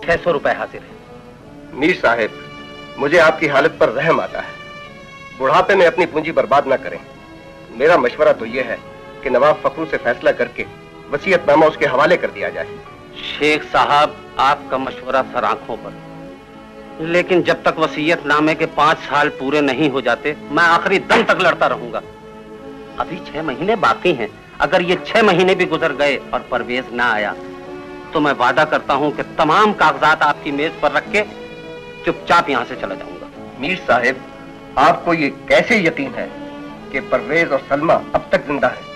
600 रुपए हाजिर है। मीर साहब, मुझे आपकी हालत पर रहम आता है। बुढ़ापे में अपनी पूंजी बर्बाद ना करें। मेरा मशवरा तो यह है कि नवाब फखरू से फैसला करके वसीयतनामा उसके हवाले कर दिया जाए। शेख साहब, आपका मशवरा सर आंखों पर, लेकिन जब तक वसीयतनामे के 5 साल पूरे नहीं हो जाते मैं आखिरी दम तक लड़ता रहूंगा। अभी 6 महीने बाकी हैं। अगर ये 6 महीने भी गुजर गए और परवेज ना आया तो मैं वादा करता हूं कि तमाम कागजात आपकी मेज पर रख के चुपचाप यहां से चला जाऊंगा। मीर साहब, आपको ये कैसे यकीन है कि परवेज और सलमा अब तक जिंदा है?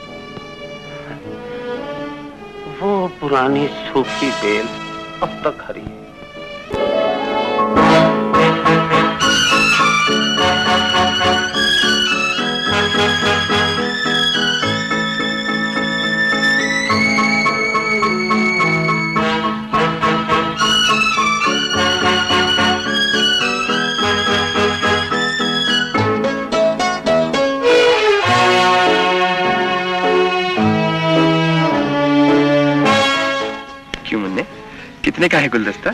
वो पुरानी सूखी बेल अब तक हरी है। कितने का है गुलदस्ता?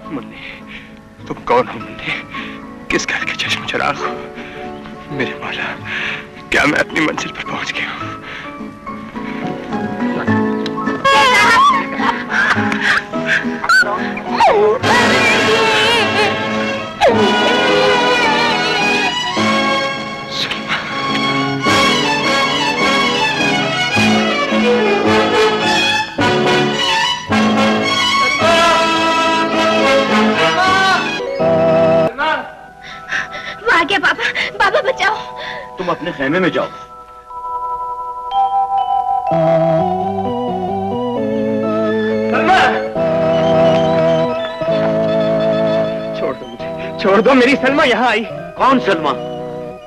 मुन्ने, तुम कौन हो मुन्ने? किस घर के चश्म चराग हो? मेरे मौला, क्या मैं अपनी मंजिल पर पहुंच गया हूँ? वहाँ क्या पापा? पापा बचाओ। तुम अपने खेमे में जाओ। छोड़ दो, मेरी सलमा यहाँ आई। कौन सलमा?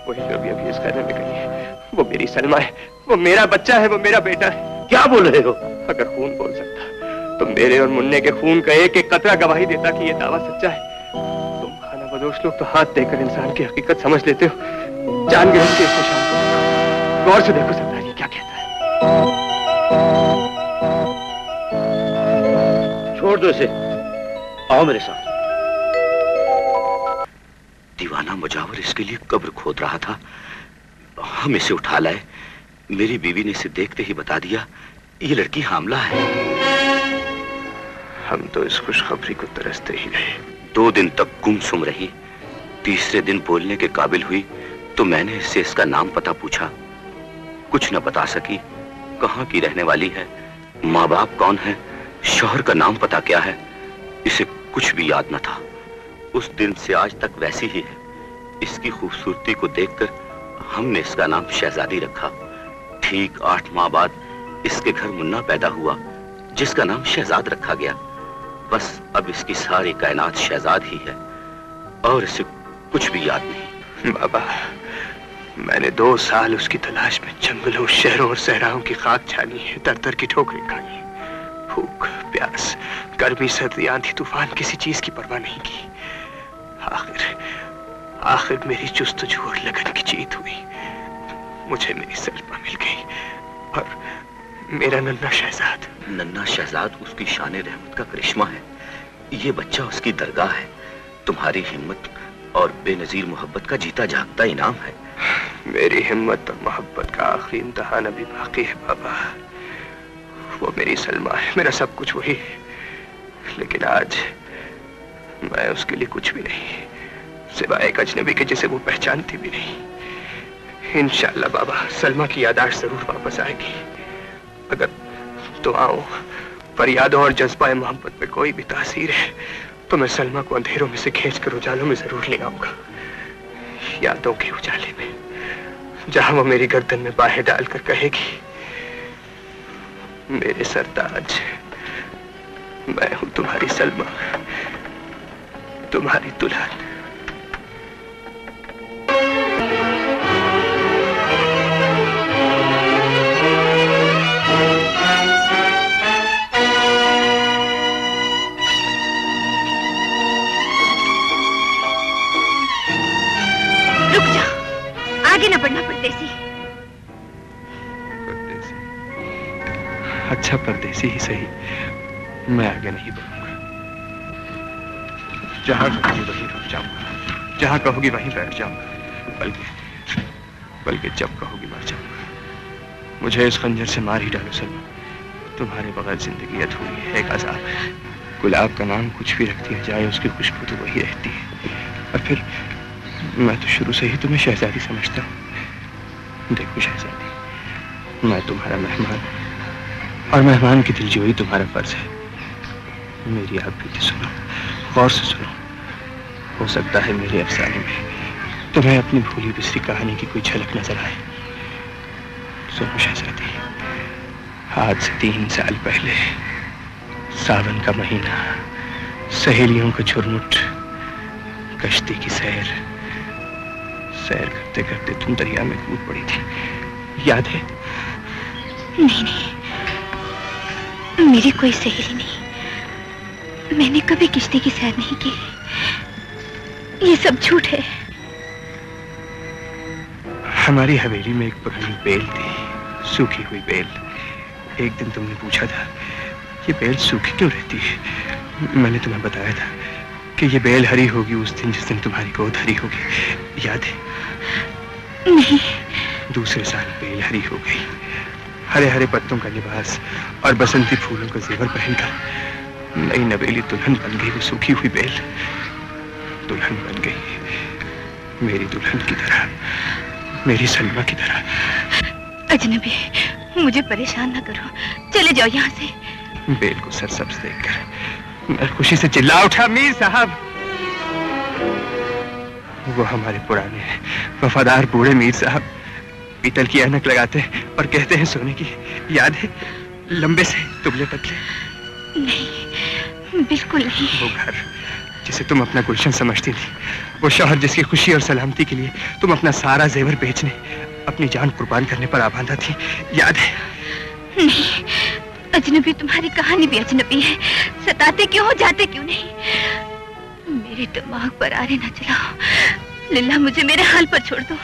वही जो अभी इस कहने में गई है। वो मेरी सलमा है, वो मेरा बच्चा है, वो मेरा बेटा है। क्या बोल रहे हो? अगर खून बोल सकता तो मेरे और मुन्ने के खून का एक एक कतरा गवाही देता कि ये दावा सच्चा है। तुम खाना बदोश लोग तो हाथ देकर इंसान की हकीकत समझ लेते हो। जान गए इसके इस शाम को। गौर से देखो सरदार ये क्या कहता है। छोड़ दो इसे, आओ मेरे साथ। दीवाना मुजावर इसके लिए कब्र खोद रहा था, हम इसे उठा लाए। मेरी बीवी ने इसे देखते ही बता दिया ये लड़की हामला है। हम तो इस खुशखबरी को तरसते ही रहे। 2 दिन तक गुमसुम रही। तीसरे दिन बोलने के काबिल हुई तो मैंने इससे इसका नाम पता पूछा। कुछ न बता सकी। कहाँ की रहने वाली है, माँ बाप कौन है, शौहर का नाम पता क्या है, इसे कुछ भी याद न था। उस दिन से आज तक वैसी ही है। इसकी खूबसूरती को देखकर हमने इसका नाम शहजादी रखा। ठीक 8 माह बाद इसके घर मुन्ना पैदा हुआ जिसका नाम शहजाद रखा गया। बस अब इसकी सारी कायनात शहजाद ही है और इसे कुछ भी याद नहीं। बाबा, मैंने 2 साल उसकी तलाश में जंगलों, शहरों और सहराओं की खाक छानी है, दर-दर की ठोकरें खाई है। भूख, प्यास, गर्मी, सर्दी, आंधी, तूफान, किसी चीज की परवाह नहीं की। आखिर मेरी जुस्तजू और लगन की जीत हुई। मुझे मेरी सलमा मिल गई और मेरा नन्हा शहजाद। नन्हा शहजाद उसकी शान रहमत का करिश्मा है। ये बच्चा उसकी दरगाह है। तुम्हारी हिम्मत और बेनजीर मोहब्बत का जीता जागता इनाम है। मेरी हिम्मत और मोहब्बत का आखिरी इम्तिहान अभी बाकी है बाबा। वो मेरी सलमा है, मेरा सब कुछ वही है। लेकिन आज मैं उसके लिए कुछ भी नहीं, सिवाय एक अजनबी के जिसे वो पहचानती भी नहीं। इंशाअल्लाह बाबा, सलमा की यादाश्त जरूर वापस आएगी। अगर दुआओं, फरियादों और जज्बा मोहब्बत में कोई भी तासीर है तो मैं सलमा को अंधेरों में से खींचकर उजालों में जरूर ले आऊंगा। यादों के उजाले में, जहां वो मेरी गर्दन में बाहें डालकर कहेगी, मेरे सरताज, मैं हूं तुम्हारी सलमा, तुम्हारी दुल्हन। बढ़ना परदेसी। परदेसी? अच्छा परदेसी ही सही, मैं आगे नहीं बढ़ूंगा। जहां कहोगी वहीं रुक जाऊंगा, जहां कहोगी वहीं बैठ जाऊंगा, बल्कि जब कहोगी मर जाऊंगा। मुझे इस खंजर से मार ही डालो सलमा, तुम्हारे बगैर जिंदगी अधूरी है, एक अज़ाब है। गुलाब का नाम कुछ भी रख दिया जाए, उसकी खुशबू तो वही रहती है। और फिर मैं तो शुरू से ही तुम्हें शहजादी समझता हूँ। देखो शहजादी, मैं तुम्हारा मेहमान, और मेहमान की दिलजोई तुम्हारा फर्ज है। मेरी आप भी सुनो, गौर से सुनो। हो सकता है मेरे अफसाने में तुम्हें अपनी भूली बिसरी कहानी की कोई झलक नजर आए। सुनो शहजादी, आज से 3 साल पहले सावन का महीना, सहेलियों का झुरमुट, कश्ती की सैर करते करते तुम दरिया में कूद पड़ी थी, याद है? नहीं, मेरी कोई सहेली नहीं। मैंने कभी किश्ती की सैर नहीं की। ये सब झूठ है। हमारी हवेली में एक पुरानी बेल थी, सूखी हुई बेल। एक दिन तुमने पूछा था, ये बेल सूखी क्यों रहती है? मैंने तुम्हें बताया था कि ये बेल हरी होगी उस दिन जिस दिन तुम्हारी गोद हरी होगी, याद है? नहीं। दूसरे साल बेल हरी हो गई, हरे हरे पत्तों का लिबास और बसंती फूलों का जेवर पहनकर नई नवेली दुल्हन बन गई वो सूखी हुई बेल। दुल्हन बन गई, मेरी दुल्हन की तरह, मेरी सलमा की तरह। अजनबी, मुझे परेशान न करो, चले जाओ यहाँ से। बेल को सरसब्ज देखकर मैं खुशी से चिल्ला उठा, मीर साहब! वो हमारे पुराने वफादार बूढ़े मीर साहब पीतल की ऐनक लगाते और कहते हैं सोने की, याद है? लंबे से दुबले पतले। नहीं, बिल्कुल नहीं। वो घर जिसे तुम अपना गुलशन समझती थी, वो शौहर जिसकी खुशी और सलामती के लिए तुम अपना सारा जेवर बेचने, अपनी जान कुर्बान करने पर आबादा थी, याद है? नहीं, अजनबी, तुम्हारी कहानी भी अजनबी है। सताते क्यों हो, जाते क्यों नहीं? मेरे दिमाग पर आरे न चलाओ। लिल्ला, मुझे मेरे हाल पर छोड़ दो।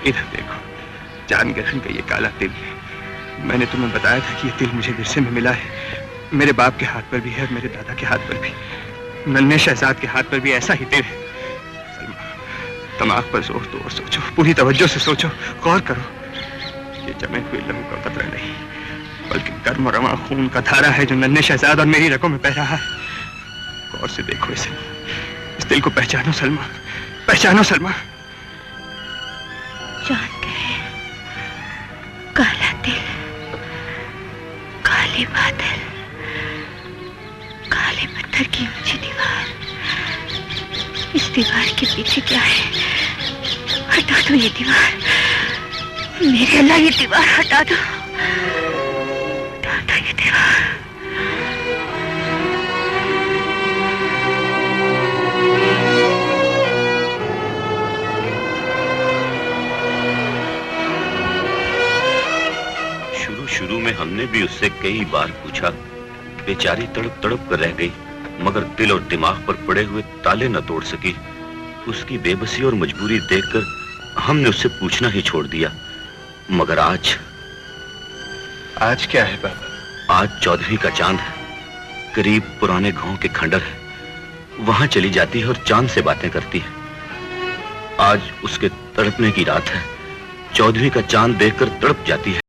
इधर देखो, जान ग्रहण का ये काला तिल। मैंने तुम्हें बताया था कि ये तिल मुझे विरसे में मिला है। मेरे बाप के हाथ पर भी है और मेरे दादा के हाथ पर भी। नन्हे शहजाद के हाथ पर भी ऐसा ही तिल है। सलमा, दिमाग पर जोर दो और सोचो, पूरी तवज्जो से सोचो, गौर करो। ये जमे हुए लहू का कतरा नहीं, बल्कि गर्म और रवां खून का धारा है जो नन्हे शहजाद और मेरी रगों में बह रहा है। गौर से देखो इसे, इस दिल को पहचानो सलमा, पहचानो सलमा। जान गए, काला दिल, काले बादल, काले पत्थर की ऊंची दीवार। इस दीवार के पीछे क्या है? हटा दो ये दीवार, मेरे अल्लाह, ये दीवार हटा दो, हटा दो ये दीवार। शुरू में हमने भी उससे कई बार पूछा, बेचारी तड़प तड़प कर रह गई, मगर दिल और दिमाग पर पड़े हुए ताले न तोड़ सकी। उसकी बेबसी और मजबूरी देखकर हमने उससे पूछना ही छोड़ दिया। मगर आज क्या है बाबा? आज चौदहवीं का चांद है, करीब पुराने गांव के खंडर है, वहां चली जाती है और चांद से बातें करती है। आज उसके तड़पने की रात है, चौदहवीं का चांद देखकर तड़प जाती है।